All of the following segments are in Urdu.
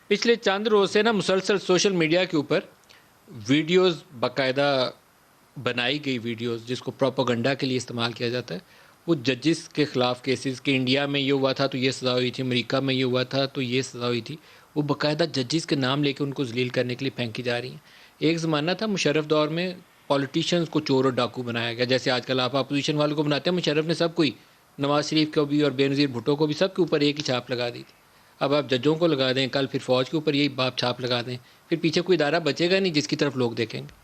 پچھلے چند روز سے نا مسلسل سوشل میڈیا کے اوپر ویڈیوز باقاعدہ بنائی گئی ویڈیوز جس کو پروپیگنڈا کے لیے استعمال کیا جاتا ہے، وہ ججز کے خلاف کیسز کہ انڈیا میں یہ ہوا تھا تو یہ سزا ہوئی تھی، امریکہ میں یہ ہوا تھا تو یہ سزا ہوئی تھی، وہ باقاعدہ ججز کے نام لے کے ان کو ذلیل کرنے کے لیے پھینکی جا رہی ہیں۔ ایک زمانہ تھا مشرف دور میں پولیٹیشینز کو چور اور ڈاکو بنایا گیا، جیسے آج کل آپ اپوزیشن والوں کو بناتے ہیں، مشرف نے سب کوئی، نواز شریف کو بھی اور بے نظیر بھٹو کو بھی، سب کے اوپر ایک ہی چھاپ لگا دی تھی۔ اب آپ ججوں کو لگا دیں، کل پھر فوج کے اوپر یہی باپ چھاپ لگا دیں، پھر پیچھے کوئی ادارہ بچے گا نہیں جس کی طرف لوگ دیکھیں گے۔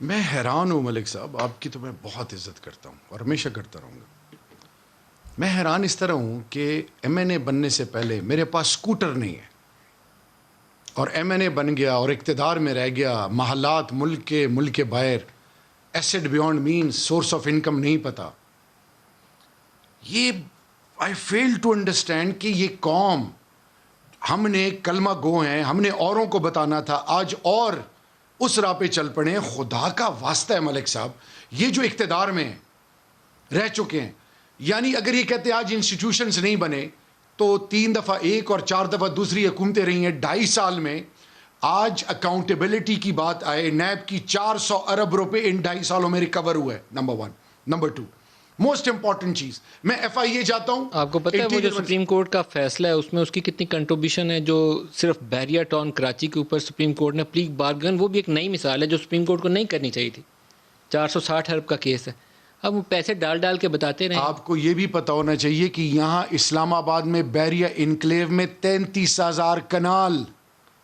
میں حیران ہوں ملک صاحب، آپ کی تو میں بہت عزت کرتا ہوں اور ہمیشہ کرتا رہوں گا۔ میں حیران اس طرح ہوں کہ ایم این اے بننے سے پہلے میرے پاس سکوٹر نہیں ہے اور ایم این اے بن گیا اور اقتدار میں رہ گیا، محلات ملک کے باہر، assets beyond means, source of income نہیں پتا۔ یہ آئی فیل ٹو انڈرسٹینڈ کہ یہ قوم، ہم نے کلمہ گو ہیں، ہم نے اوروں کو بتانا تھا، آج اور اس راہ پہ چل پڑے ہیں۔ خدا کا واسطہ ہے ملک صاحب، یہ جو اقتدار میں رہ چکے ہیں، یعنی اگر یہ کہتے ہیں آج انسٹیٹیوشنز نہیں بنے تو 3 دفعہ ایک اور 4 دفعہ دوسری حکومتیں رہی ہیں 2.5 سال میں۔ آج اکاؤنٹیبلٹی کی بات آئے، نیب کی 400 ارب روپے ان 2.5 سالوں میں ریکور ہوا ہے، نمبر 1۔ نمبر 2 موسٹ امپورٹنٹ چیز، میں ایف آئی اے جاتا ہوں۔ آپ کو پتہ ہے وہ جو سپریم کورٹ کا فیصلہ ہے اس میں اس کی کتنی کنٹریبیوشن ہے، جو صرف بیریا ٹاؤن کراچی کے اوپر سپریم کورٹ نے پلی بارگن، وہ بھی ایک نئی مثال ہے جو سپریم کورٹ کو نہیں کرنی چاہیے تھی۔ 460 ارب کا کیس ہے، اب وہ پیسے ڈال کے بتاتے رہے۔ آپ کو یہ بھی پتا ہونا چاہیے کہ یہاں اسلام آباد میں بیریا انکلیو میں 33,000 kanal,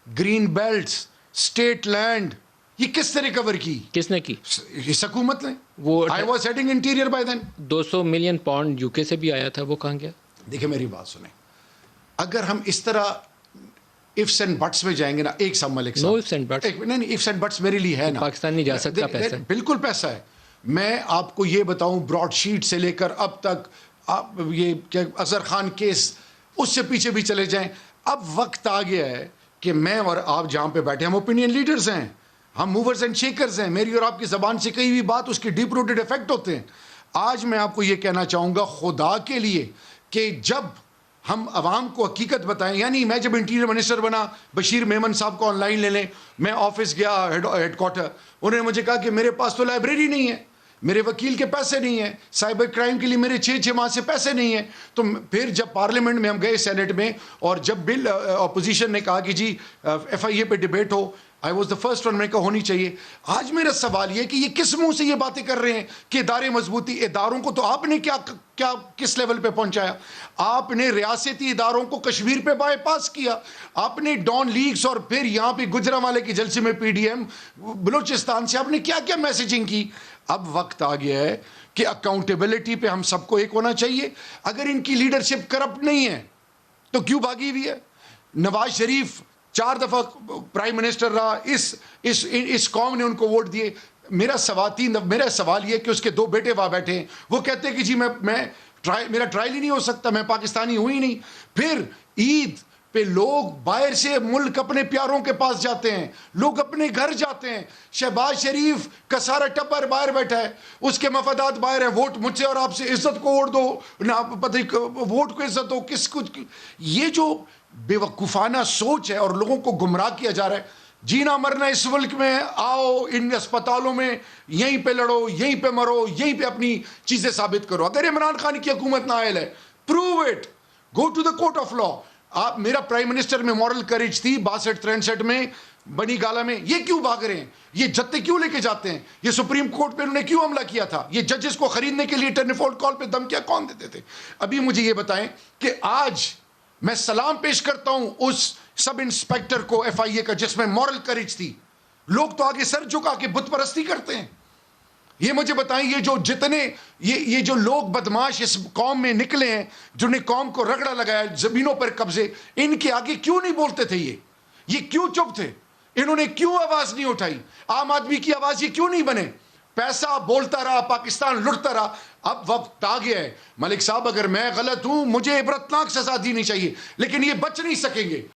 green belts, state land, یہ کس نے ریکور کی؟ کس نے کی؟ اس حکومت نے۔ وہ I was heading interior by then. 200 million pound U K سے بھی آیا تھا، وہ کہاں گیا؟ دیکھیں میری بات سنیں، اگر ہم اس طرح ifs and buts میں جائیں گے نا، ایک سب ملک نو صاحب، ifs and buts۔ نہیں ifs and buts میرے لیے ہے نا، پاکستان نہیں جا سکتا، پیسہ ہے۔ بالکل پیسہ ہے۔ میں آپ کو یہ بتاؤں، براڈ شیٹ سے لے کر اب تک، آپ یہ کیا اظہر خان کیس، اس سے پیچھے بھی چلے جائیں، اب وقت آ گیا ہے کہ میں اور آپ جہاں پہ بیٹھے، ہم اوپینین لیڈرز ہیں، ہم موورز اینڈ شیکرز ہیں، میری اور آپ کی زبان سے کئی بھی بات اس کے ڈیپ روٹڈ افیکٹ ہوتے ہیں۔ آج میں آپ کو یہ کہنا چاہوں گا خدا کے لیے کہ جب ہم عوام کو حقیقت بتائیں، یعنی میں جب انٹیریئر منسٹر بنا، بشیر میمن صاحب کو آن لائن لے لیں، میں آفس گیا ہیڈ کوارٹر، انہوں نے مجھے کہا کہ میرے پاس تو لائبریری نہیں ہے، میرے وکیل کے پیسے نہیں ہیں، سائبر کرائم کے لیے میرے 6 ماہ سے پیسے نہیں ہیں۔ تو پھر جب پارلیمنٹ میں ہم گئے، سینٹ میں، اور جب بل اپوزیشن نے کہا کہ جی ایف آئی اے پہ debate who, I was the first one, میں کہا ہونی چاہیے۔ آج میرا سوال یہ کہ یہ کس منہ سے یہ باتیں کر رہے ہیں کہ ادارے مضبوطی، اداروں کو تو آپ نے کیا کس لیول پہ پہنچایا؟ آپ نے ریاستی اداروں کو کشمیر پہ بائی پاس کیا، آپ نے ڈان لیگز اور پھر یہاں پہ گجرانوالے کے جلسے میں پی ڈی ایم بلوچستان سے آپ نے کیا میسیجنگ کی۔ اب وقت آ گیا ہے کہ اکاؤنٹیبلٹی پہ ہم سب کو ایک ہونا چاہیے۔ اگر ان کی لیڈرشپ کرپٹ نہیں ہے تو کیوں بھاگی ہوئی ہے؟ نواز شریف 4 دفعہ پرائم منسٹر رہا، اس قوم نے ان کو ووٹ دیے۔ میرا سوال یہ کہ اس کے 2 بیٹے وہاں بیٹھے ہیں، وہ کہتے ہیں کہ جی میرا ٹرائل ہی نہیں ہو سکتا، میں پاکستانی ہوں ہی نہیں۔ پھر عید پہ لوگ باہر سے ملک اپنے پیاروں کے پاس جاتے ہیں، لوگ اپنے گھر جاتے ہیں۔ شہباز شریف کا سارا ٹبر باہر بیٹھا ہے، اس کے مفادات باہر ہیں، ووٹ مجھ سے اور آپ سے، عزت کو ووٹ دو نہ، پتہ ووٹ کو عزت دو، کس کو؟ یہ جو بے وقوفانہ سوچ ہے اور لوگوں کو گمراہ کیا جا رہا ہے۔ جینا مرنا اس ملک میں، آؤ ان اسپتالوں میں، یہیں پہ لڑو، یہیں پہ مرو، یہیں پہ اپنی چیزیں ثابت کرو۔ اگر عمران خان کی حکومت نااہل ہے، prove it, go to the court of law. آپ، میرا پرائم منسٹر میں مورل کریج تھی 62-63 میں، بنی گالا میں، یہ کیوں بھاگ رہے ہیں؟ یہ جتے کیوں لے کے جاتے ہیں؟ یہ سپریم کورٹ پہ انہوں نے کیوں حملہ کیا تھا؟ یہ ججز کو خریدنے کے لیے ٹیلیفون کال پہ دھمکیاں کون دیتے تھے؟ ابھی مجھے یہ بتائیں کہ آج میں سلام پیش کرتا ہوں اس سب انسپیکٹر کو ایف آئی اے کا جس میں مورل کریج تھی۔ لوگ تو آگے سر جھکا کے بت پرستی کرتے ہیں۔ یہ مجھے بتائیں، یہ جو جتنے یہ جو لوگ بدماش اس قوم میں نکلے ہیں، جنہیں قوم کو رگڑا لگایا، زمینوں پر قبضے، ان کے آگے کیوں نہیں بولتے تھے؟ یہ کیوں چپ تھے؟ انہوں نے کیوں آواز نہیں اٹھائی؟ عام آدمی کی آواز یہ کیوں نہیں بنے؟ پیسہ بولتا رہا، پاکستان لٹتا رہا۔ اب وقت آ گیا ہے ملک صاحب، اگر میں غلط ہوں مجھے عبرتناک سزا دینی چاہیے، لیکن یہ بچ نہیں سکیں گے۔